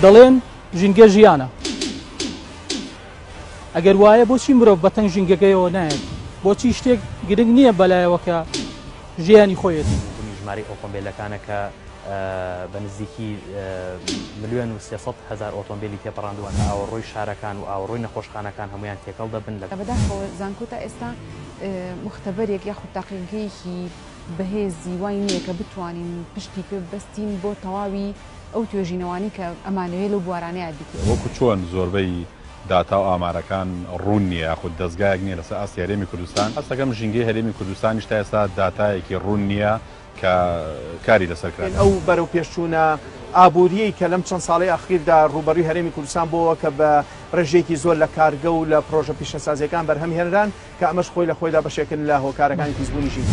دەڵێن ژینگە ژیانە. ئەگەر وایە بۆچی مرۆڤ بەتەنگ ژینگەکەیەوە نایەت؟ بۆچی شتێک گرنگ نییە بەلایەوە کە ژیانی خۆیەتی؟ ژماری ئۆتۆمبیلەکانە کە بە نزیکی 1,300,000 ئۆتۆمبیلی تێپەڕاندووە ئاوەڕۆی شارەکان و ئاوەڕۆی نەخۆشخانەکان هەمویان تێکەڵ دەبن. بەداخەوە زانکۆ تا ئێستا مختبەرێک یاخود تاقیکەیەکی بەهێزی وای نییە کە بتوانین پشتی پێ بەستین بۆ تەواوی ئەو توێژینەوانی کە ئەمانەوێت لەو بوارانەیە دیکە. وەکو چۆن زۆربەی داتا و ئامارەکان ڕوون نییە یاخود دەستگایەک نییە لەسەر ئاستی هەرێمی کوردستان. هەستەکەم ژینگەی هەرێمی کوردستانیش تا ئێستا داتایەکی ڕوون نییە کە کاری لەسەر کرا. ئەو بەرەو پێشچوونە ئابووریەی کە لەم چەند ساڵی ئەخیردا ڕوبەڕووی هەرێمی کوردستان بۆەوە کە بە ڕێژەیەکی زۆر لە کارگە و لە پرۆژە پیشەسازیەکان بەرهەم هێنران کە ئەمەش خۆی لە خۆیدا بەشێکن لە هۆکارەکانی پیسبوونیشی.